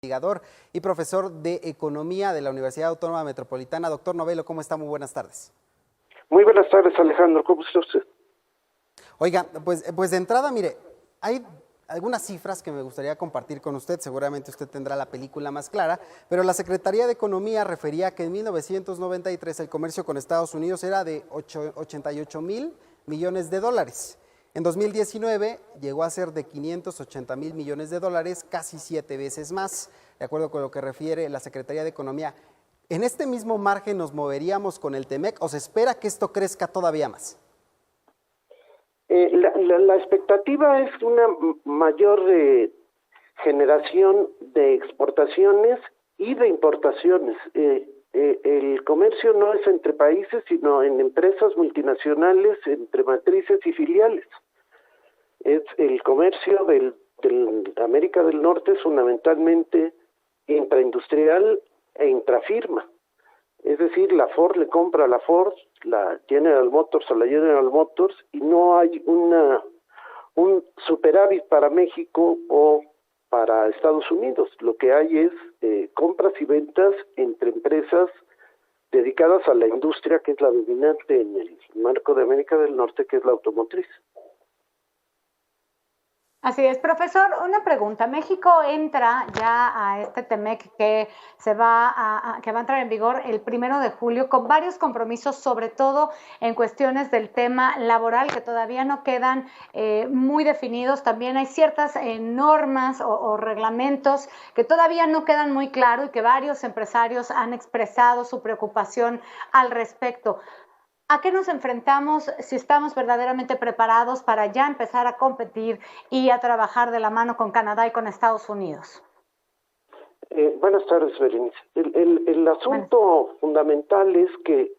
investigador y profesor de Economía de la Universidad Autónoma Metropolitana. Doctor Novelo, ¿cómo está? Muy buenas tardes. Muy buenas tardes, Alejandro. ¿Cómo está usted? Oiga, pues de entrada, mire, hay algunas cifras que me gustaría compartir con usted. Seguramente usted tendrá la película más clara, pero la Secretaría de Economía refería que en 1993 el comercio con Estados Unidos era de 88,000 millones de dólares. En 2019 llegó a ser de 580,000 millones de dólares, casi 7 veces más, de acuerdo con lo que refiere la Secretaría de Economía. ¿En este mismo margen nos moveríamos con el TEMEC o se espera que esto crezca todavía más? La expectativa es una mayor generación de exportaciones y de importaciones. El comercio no es entre países, sino en empresas multinacionales, entre matrices y filiales. Es el comercio de América del Norte es fundamentalmente intraindustrial e intrafirma. Es decir, la Ford le compra a la Ford, la General Motors a la General Motors, y no hay un superávit para México o para Estados Unidos. Lo que hay es compras y ventas entre empresas dedicadas a la industria que es la dominante en el marco de América del Norte, que es la automotriz. Así es, profesor, una pregunta. México entra ya a este TEMEC que va a entrar en vigor el 1 de julio con varios compromisos, sobre todo en cuestiones del tema laboral que todavía no quedan muy definidos. También hay ciertas normas o reglamentos que todavía no quedan muy claros y que varios empresarios han expresado su preocupación al respecto. ¿A qué nos enfrentamos si estamos verdaderamente preparados para ya empezar a competir y a trabajar de la mano con Canadá y con Estados Unidos? Buenas tardes, Berenice. El asunto fundamental es que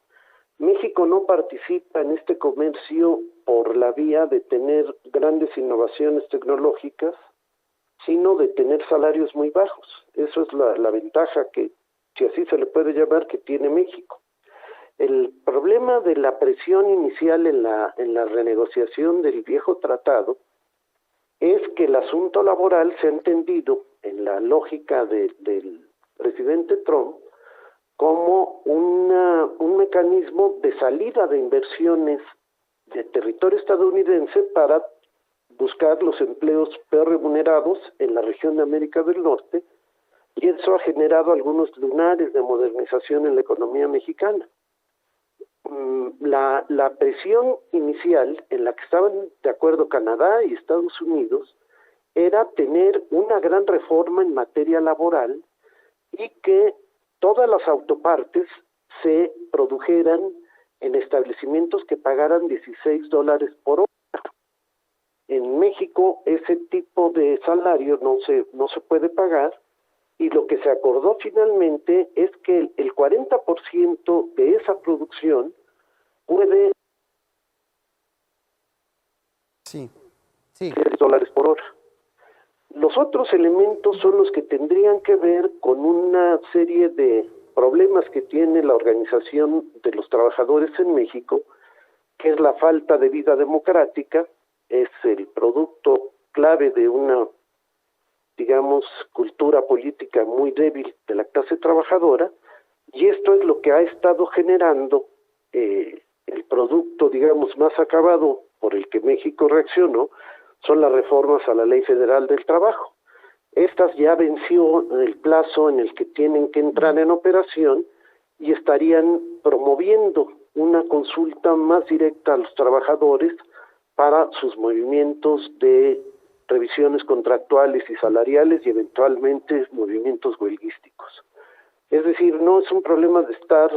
México no participa en este comercio por la vía de tener grandes innovaciones tecnológicas, sino de tener salarios muy bajos. Eso es la ventaja que, si así se le puede llamar, que tiene México. El problema de la presión inicial en la renegociación del viejo tratado es que el asunto laboral se ha entendido en la lógica del presidente Trump como un mecanismo de salida de inversiones de territorio estadounidense para buscar los empleos peor remunerados en la región de América del Norte, y eso ha generado algunos lunares de modernización en la economía mexicana. La presión inicial en la que estaban de acuerdo Canadá y Estados Unidos era tener una gran reforma en materia laboral y que todas las autopartes se produjeran en establecimientos que pagaran $16 por hora. En México ese tipo de salario no se puede pagar, y lo que se acordó finalmente es que el 40% de esa producción puede $10 por hora. Los otros elementos son los que tendrían que ver con una serie de problemas que tiene la organización de los trabajadores en México, que es la falta de vida democrática, es el producto clave de una, digamos, cultura política muy débil de la clase trabajadora, y esto es lo que ha estado generando el producto, digamos, más acabado por el que México reaccionó, son las reformas a la Ley Federal del Trabajo. Estas ya venció el plazo en el que tienen que entrar en operación y estarían promoviendo una consulta más directa a los trabajadores para sus movimientos de revisiones contractuales y salariales y eventualmente movimientos huelguísticos. Es decir, no es un problema de estar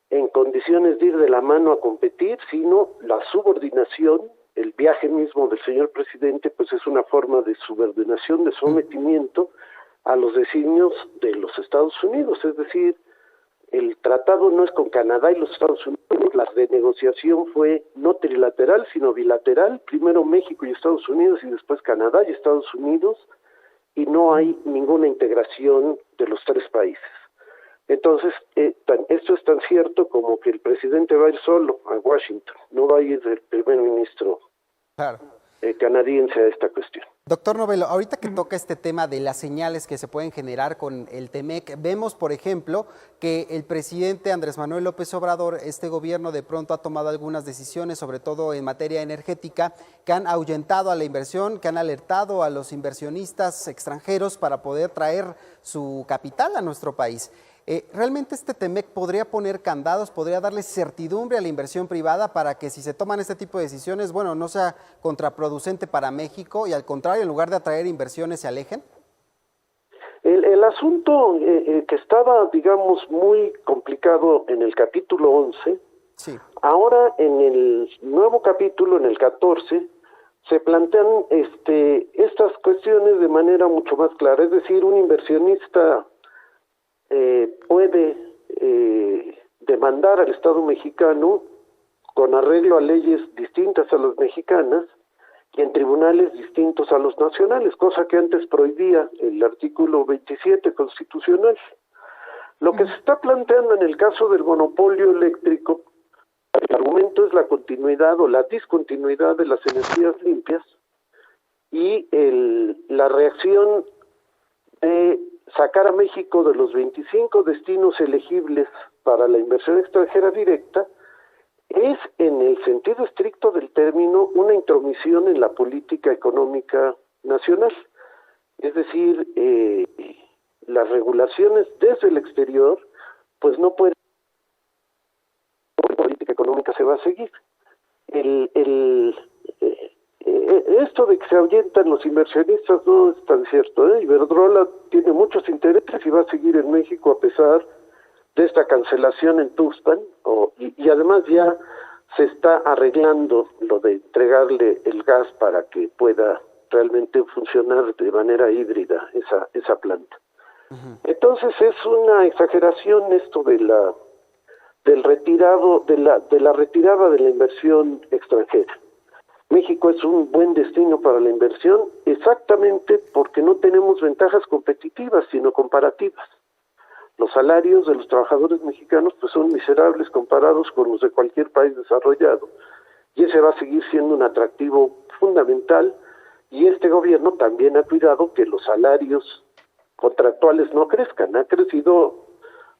en condiciones de ir de la mano a competir, sino la subordinación. El viaje mismo del señor presidente pues es una forma de subordinación, de sometimiento a los designios de los Estados Unidos. Es decir, el tratado no es con Canadá y los Estados Unidos, la renegociación fue no trilateral sino bilateral, primero México y Estados Unidos y después Canadá y Estados Unidos, y no hay ninguna integración de los tres países. Entonces, esto es tan cierto como que el presidente va a ir solo a Washington, no va a ir el primer ministro canadiense a esta cuestión. Doctor Novelo, ahorita que toca este tema de las señales que se pueden generar con el TEMEC, vemos, por ejemplo, que el presidente Andrés Manuel López Obrador, este gobierno de pronto ha tomado algunas decisiones, sobre todo en materia energética, que han ahuyentado a la inversión, que han alertado a los inversionistas extranjeros para poder traer su capital a nuestro país. ¿Realmente este TEMEC podría poner candados, podría darle certidumbre a la inversión privada para que si se toman este tipo de decisiones, bueno, no sea contraproducente para México y al contrario, en lugar de atraer inversiones, se alejen? El asunto que estaba, digamos, muy complicado en el capítulo 11, sí. Ahora en el nuevo capítulo, en el 14, se plantean estas cuestiones de manera mucho más clara. Es decir, un inversionista puede demandar al Estado mexicano con arreglo a leyes distintas a las mexicanas y en tribunales distintos a los nacionales, cosa que antes prohibía el artículo 27 constitucional. Lo que se está planteando en el caso del monopolio eléctrico, el argumento es la continuidad o la discontinuidad de las energías limpias y la reacción de sacar a México de los 25 destinos elegibles para la inversión extranjera directa es, en el sentido estricto del término, una intromisión en la política económica nacional. Es decir, las regulaciones desde el exterior, pues no pueden, la política económica se va a seguir. Esto de que se ahuyentan los inversionistas no es tan cierto, Iberdrola tiene muchos intereses y va a seguir en México a pesar de esta cancelación en Tuxpan, y además ya se está arreglando lo de entregarle el gas para que pueda realmente funcionar de manera híbrida esa planta. Entonces es una exageración esto de la retirada de la inversión extranjera. México es un buen destino para la inversión exactamente porque no tenemos ventajas competitivas, sino comparativas. Los salarios de los trabajadores mexicanos pues son miserables comparados con los de cualquier país desarrollado, y ese va a seguir siendo un atractivo fundamental, y este gobierno también ha cuidado que los salarios contractuales no crezcan. Han crecido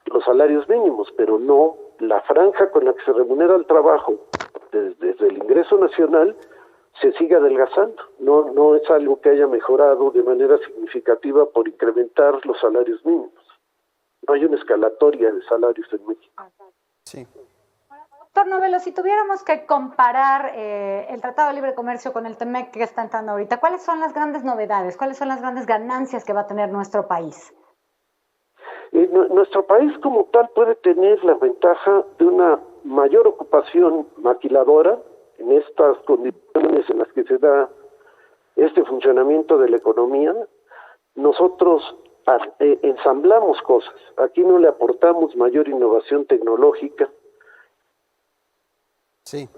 los salarios mínimos, pero no la franja con la que se remunera el trabajo desde el ingreso nacional se sigue adelgazando. No es algo que haya mejorado de manera significativa por incrementar los salarios mínimos. No hay una escalatoria de salarios en México. Sí. Doctor Novelo, si tuviéramos que comparar el Tratado de Libre Comercio con el TEMEC que está entrando ahorita, ¿cuáles son las grandes novedades? ¿Cuáles son las grandes ganancias que va a tener nuestro país? Nuestro país como tal puede tener la ventaja de una mayor ocupación maquiladora en estas condiciones en las que se da este funcionamiento de la economía. Nosotros ensamblamos cosas, aquí no le aportamos mayor innovación tecnológica. Sí.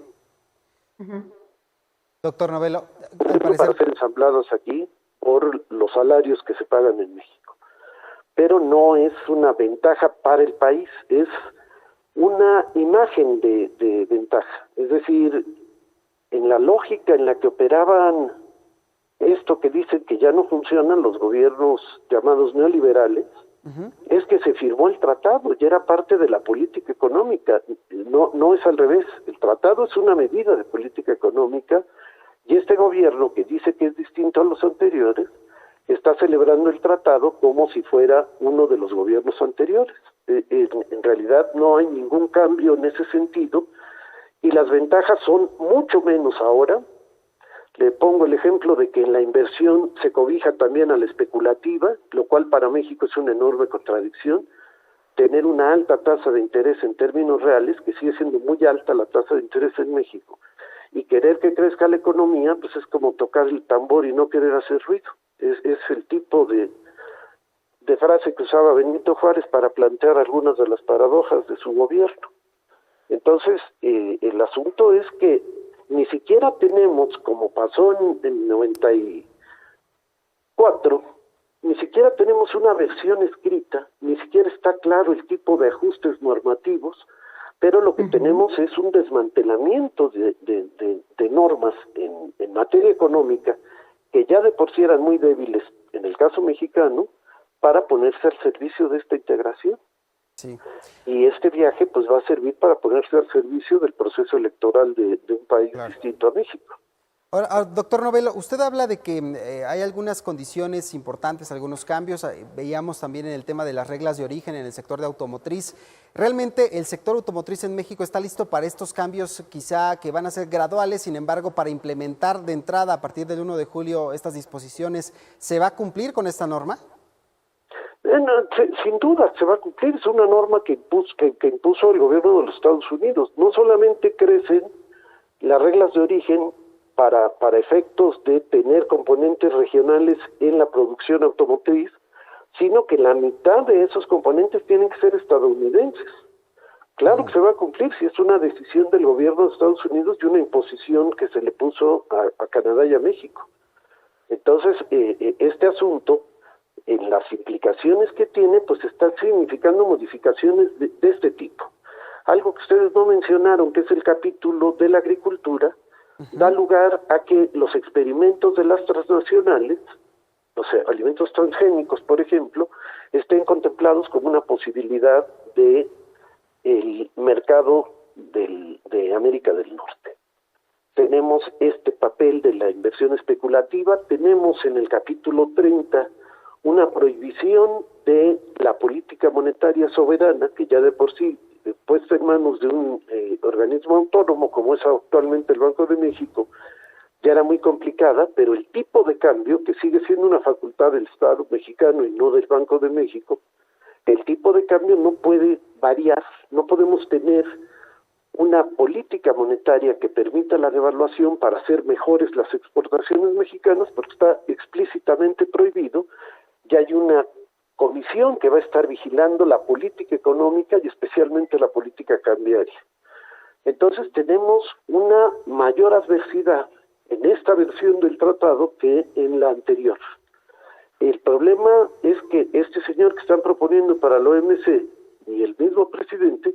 Doctor Novelo, para ser ensamblados aquí por los salarios que se pagan en México. Pero no es una ventaja para el país, es una imagen de ventaja. Es decir, en la lógica en la que operaban esto que dicen que ya no funcionan los gobiernos llamados neoliberales, es que se firmó el tratado, ya era parte de la política económica. No es al revés, el tratado es una medida de política económica, y este gobierno, que dice que es distinto a los anteriores, está celebrando el tratado como si fuera uno de los gobiernos anteriores. En realidad no hay ningún cambio en ese sentido, y las ventajas son mucho menos ahora. Le pongo el ejemplo de que en la inversión se cobija también a la especulativa, lo cual para México es una enorme contradicción. Tener una alta tasa de interés en términos reales, que sigue siendo muy alta la tasa de interés en México, y querer que crezca la economía, pues es como tocar el tambor y no querer hacer ruido. Es el tipo de frase que usaba Benito Juárez para plantear algunas de las paradojas de su gobierno. Entonces, el asunto es que ni siquiera tenemos, como pasó en 94, ni siquiera tenemos una versión escrita, ni siquiera está claro el tipo de ajustes normativos, pero lo que tenemos es un desmantelamiento de normas en materia económica que ya de por sí eran muy débiles en el caso mexicano, para ponerse al servicio de esta integración. Sí. Y este viaje pues va a servir para ponerse al servicio del proceso electoral de un país distinto a México. Ahora, doctor Novello, usted habla de que hay algunas condiciones importantes, algunos cambios. Veíamos también en el tema de las reglas de origen en el sector de automotriz. ¿Realmente el sector automotriz en México está listo para estos cambios, quizá que van a ser graduales, sin embargo, para implementar de entrada a partir del 1 de julio estas disposiciones, ¿se va a cumplir con esta norma? No, sin duda se va a cumplir. Es una norma que impuso el gobierno de los Estados Unidos. No solamente crecen las reglas de origen para efectos de tener componentes regionales en la producción automotriz, sino que la mitad de esos componentes tienen que ser estadounidenses. Claro que se va a cumplir si es una decisión del gobierno de Estados Unidos y una imposición que se le puso a Canadá y a México. Entonces, este asunto, en las implicaciones que tiene, pues está significando modificaciones de este tipo. Algo que ustedes no mencionaron, que es el capítulo de la agricultura, da lugar a que los experimentos de las transnacionales, o sea, alimentos transgénicos, por ejemplo, estén contemplados como una posibilidad de el mercado de América del Norte. Tenemos este papel de la inversión especulativa, tenemos en el capítulo 30 una prohibición de la política monetaria soberana, que ya de por sí, puesta en manos de un organismo autónomo como es actualmente el Banco de México, ya era muy complicada, pero el tipo de cambio, que sigue siendo una facultad del Estado mexicano y no del Banco de México, el tipo de cambio no puede variar, no podemos tener una política monetaria que permita la devaluación para hacer mejores las exportaciones mexicanas, porque está explícitamente prohibido. Ya hay una comisión que va a estar vigilando la política económica y especialmente la política cambiaria. Entonces tenemos una mayor adversidad en esta versión del tratado que en la anterior. El problema es que este señor que están proponiendo para la OMC y el mismo presidente,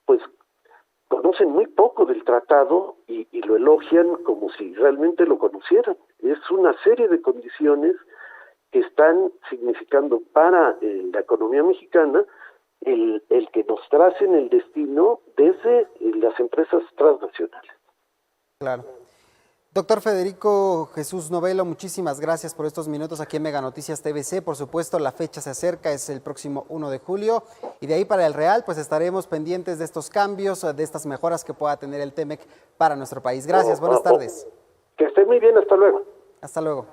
pues conocen muy poco del tratado y lo elogian como si realmente lo conocieran. Es una serie de condiciones que están significando para la economía mexicana el que nos tracen el destino desde las empresas transnacionales. Claro. Doctor Federico Jesús Novello, muchísimas gracias por estos minutos aquí en Mega Noticias TVC. Por supuesto, la fecha se acerca, es el próximo 1 de julio. Y de ahí para el Real, pues estaremos pendientes de estos cambios, de estas mejoras que pueda tener el TEMEC para nuestro país. Gracias, buenas tardes. Que esté muy bien, hasta luego. Hasta luego.